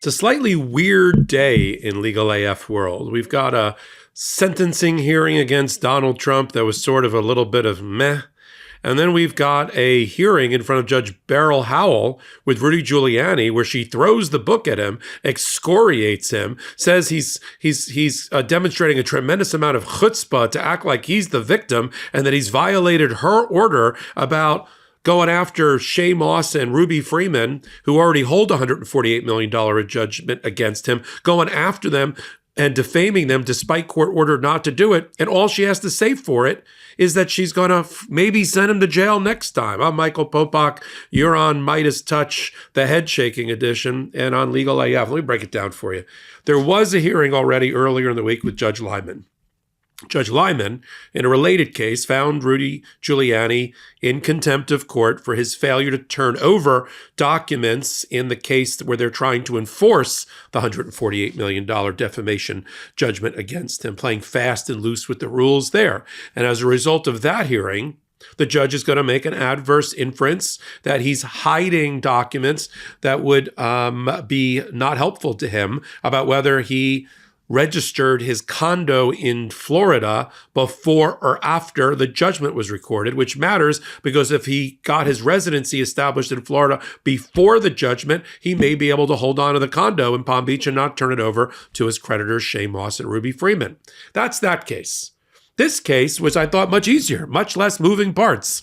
It's a slightly weird day in legal AF world. We've got a sentencing hearing against Donald Trump that was sort of a little bit of meh. And then we've got a hearing in front of Judge Beryl Howell with Rudy Giuliani where she throws the book at him, excoriates him, says he's demonstrating a tremendous amount of chutzpah to act like he's the victim and that he's violated her order about going after Shea Moss and Ruby Freeman, who already hold $148 million judgment against him, going after them and defaming them despite court order not to do it. And all she has to say for it is that she's going to maybe send him to jail next time. I'm Michael Popok. You're on MeidasTouch, the head-shaking edition, and on Legal AF. Let me break it down for you. There was a hearing already earlier in the week with Judge Lyman. Judge Lyman, in a related case, found Rudy Giuliani in contempt of court for his failure to turn over documents in the case where they're trying to enforce the $148 million defamation judgment against him, playing fast and loose with the rules there. And as a result of that hearing, the judge is going to make an adverse inference that he's hiding documents that would be not helpful to him about whether he registered his condo in Florida before or after the judgment was recorded, which matters because if he got his residency established in Florida before the judgment, he may be able to hold on to the condo in Palm Beach and not turn it over to his creditors, Shea Moss and Ruby Freeman. That's that case. This case was, I thought, much easier, much less moving parts.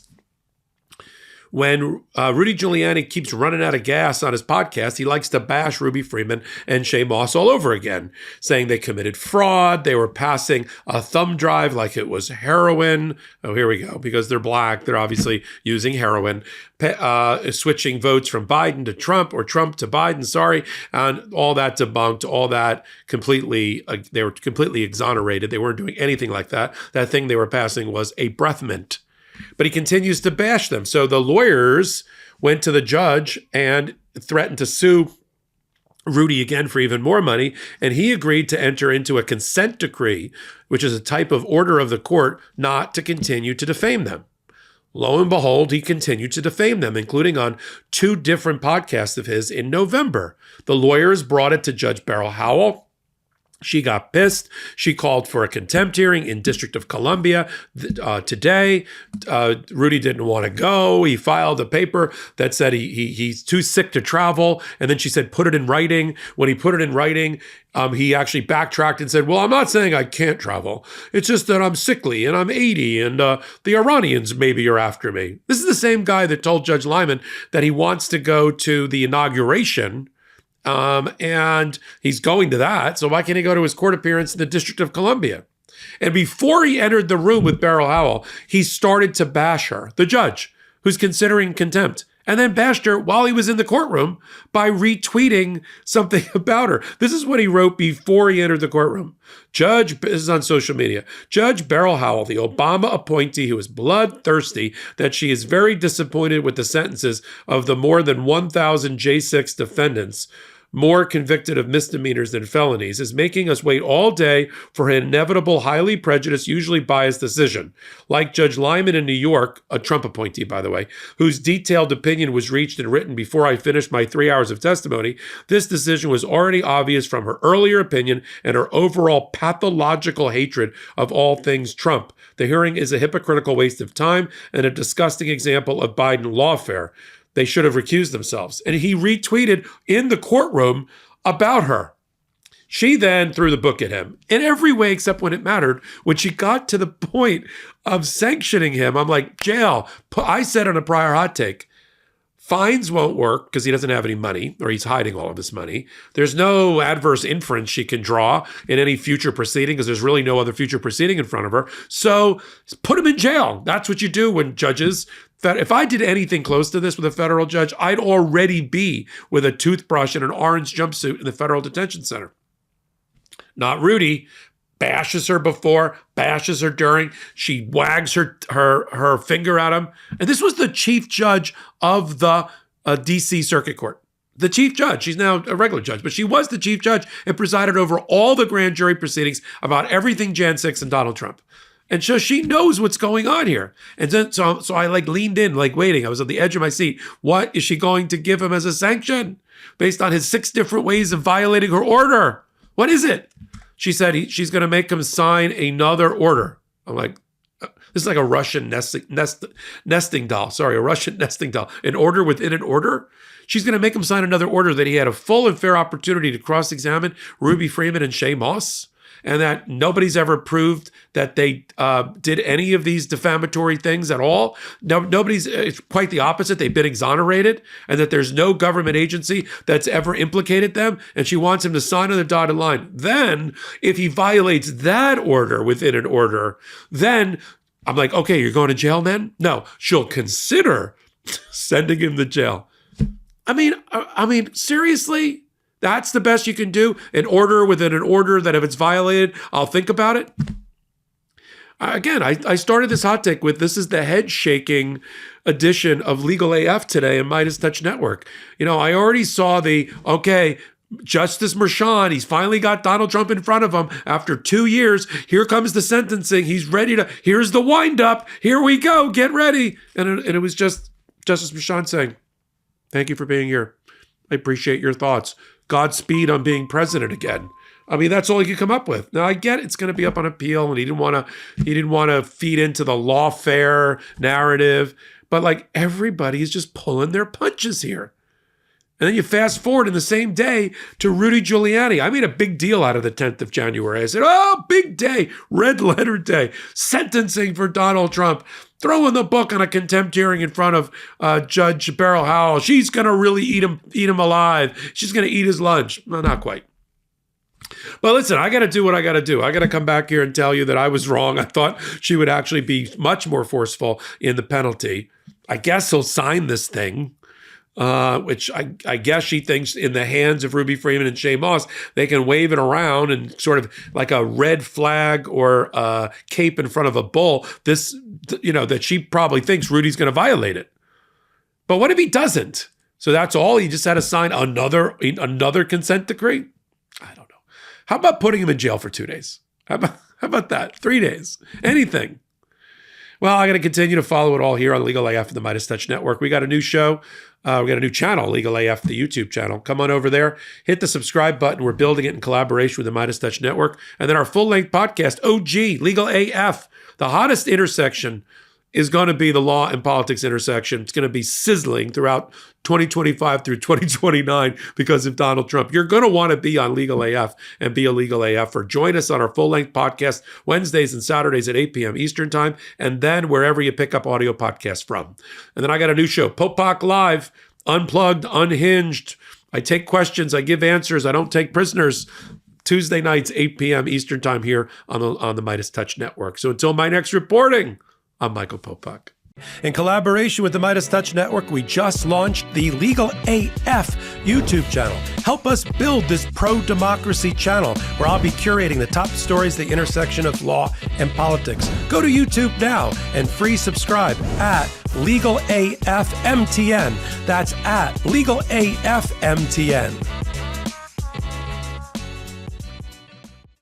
When Rudy Giuliani keeps running out of gas on his podcast, he likes to bash Ruby Freeman and Shea Moss all over again, saying they committed fraud, they were passing a thumb drive like it was heroin. Oh, here we go. Because they're black, they're obviously using heroin, switching votes from Biden to Trump or Trump to Biden, and all that debunked, all that completely, they were completely exonerated. They weren't doing anything like that. That thing they were passing was a breath mint. But he continues to bash them. So the lawyers went to the judge and threatened to sue Rudy again for even more money. And he agreed to enter into a consent decree, which is a type of order of the court not to continue to defame them. Lo and behold, he continued to defame them, including on 2 different podcasts of his in November. The lawyers brought it to Judge Beryl Howell. She got pissed. She called for a contempt hearing in District of Columbia today. Rudy didn't want to go. He filed a paper that said he's too sick to travel. And then she said, put it in writing. When he put it in writing, he actually backtracked and said, well, I'm not saying I can't travel. It's just that I'm sickly and I'm 80 and the Iranians maybe are after me. This is the same guy that told Judge Lyman that he wants to go to the inauguration and he's going to that. So why can't he go to his court appearance in the District of Columbia? And before he entered the room with Beryl Howell, he started to bash her, the judge, who's considering contempt, and then bashed her while he was in the courtroom by retweeting something about her. This is what he wrote before he entered the courtroom. This is on social media. Judge Beryl Howell, the Obama appointee who is bloodthirsty that she is very disappointed with the sentences of the more than 1,000 J6 defendants, more convicted of misdemeanors than felonies, is making us wait all day for an inevitable, highly prejudiced, usually biased decision. Like Judge Lyman in New York, a Trump appointee, by the way, whose detailed opinion was reached and written before I finished my 3 hours of testimony, this decision was already obvious from her earlier opinion and her overall pathological hatred of all things Trump. The hearing is a hypocritical waste of time and a disgusting example of Biden lawfare. They should have recused themselves. And he retweeted in the courtroom about her. She then threw the book at him in every way except when it mattered. When she got to the point of sanctioning him, I'm like, jail. I said on a prior hot take, fines won't work because he doesn't have any money or he's hiding all of his money. There's no adverse inference she can draw in any future proceeding because there's really no other future proceeding in front of her. So put him in jail. That's what you do when judges. If I did anything close to this with a federal judge, I'd already be with a toothbrush and an orange jumpsuit in the federal detention center. Not Rudy. Bashes her before, bashes her during. She wags her finger at him. And this was the chief judge of the D.C. Circuit Court. The chief judge. She's now a regular judge, but she was the chief judge and presided over all the grand jury proceedings about everything Jan 6 and Donald Trump. And so she knows what's going on here. And then so I like leaned in, like waiting. I was on the edge of my seat. What is she going to give him as a sanction based on his 6 different ways of violating her order? What is it? She said she's going to make him sign another order. I'm like, this is like a Russian nesting doll. Sorry, a Russian nesting doll. An order within an order? She's going to make him sign another order that he had a full and fair opportunity to cross-examine Ruby Freeman and Shay Moss, and that nobody's ever proved that they did any of these defamatory things at all. No, nobody's, it's quite the opposite. They've been exonerated, and that there's no government agency that's ever implicated them, and she wants him to sign on the dotted line. Then, if he violates that order within an order, then I'm like, okay, you're going to jail then? No, she'll consider sending him to jail. I mean, seriously? That's the best you can do? An order within an order that if it's violated, I'll think about it? Again, I started this hot take with this is the head-shaking edition of Legal AF today in MeidasTouch Network. You know, I already saw Justice Merchan, he's finally got Donald Trump in front of him after 2 years. Here comes the sentencing. He's ready here's the wind-up. Here we go. Get ready. And it was just Justice Merchan saying, thank you for being here. I appreciate your thoughts. Godspeed on being president again. I mean, that's all he could come up with. Now, I get it's going to be up on appeal, and he didn't want to feed into the lawfare narrative, but like everybody is just pulling their punches here. And then you fast forward in the same day to Rudy Giuliani. I made a big deal out of the 10th of January. I said, oh, big day, red letter day, sentencing for Donald Trump, throwing the book on a contempt hearing in front of Judge Beryl Howell. She's going to really eat him alive. She's going to eat his lunch. No, not quite. But listen, I got to do what I got to do. I got to come back here and tell you that I was wrong. I thought she would actually be much more forceful in the penalty. I guess he'll sign this thing. Which I guess she thinks in the hands of Ruby Freeman and Shay Moss, they can wave it around and sort of like a red flag or a cape in front of a bull. This, that she probably thinks Rudy's going to violate it. But what if he doesn't? So that's all? He just had to sign another consent decree? I don't know. How about putting him in jail for 2 days? How about that? 3 days? Anything. Well, I got to continue to follow it all here on Legal AF and the MeidasTouch Network. We got a new show. We got a new channel, Legal AF, the YouTube channel. Come on over there. Hit the subscribe button. We're building it in collaboration with the MeidasTouch Network. And then our full-length podcast, OG, Legal AF. The hottest intersection is going to be the law and politics intersection. It's going to be sizzling throughout 2025 through 2029 because of Donald Trump. You're going to want to be on Legal AF and be a Legal AFer. Join us on our full-length podcast Wednesdays and Saturdays at 8 p.m. Eastern Time, and then wherever you pick up audio podcasts from. And then I got a new show, Popak Live, Unplugged, Unhinged. I take questions. I give answers. I don't take prisoners. Tuesday nights, 8 p.m. Eastern Time here on the MeidasTouch Network. So until my next reporting, I'm Michael Popak. In collaboration with the MeidasTouch Network, we just launched the Legal AF YouTube channel. Help us build this pro-democracy channel where I'll be curating the top stories at the intersection of law and politics. Go to YouTube now and free subscribe at Legal AF MTN. That's at Legal AF MTN.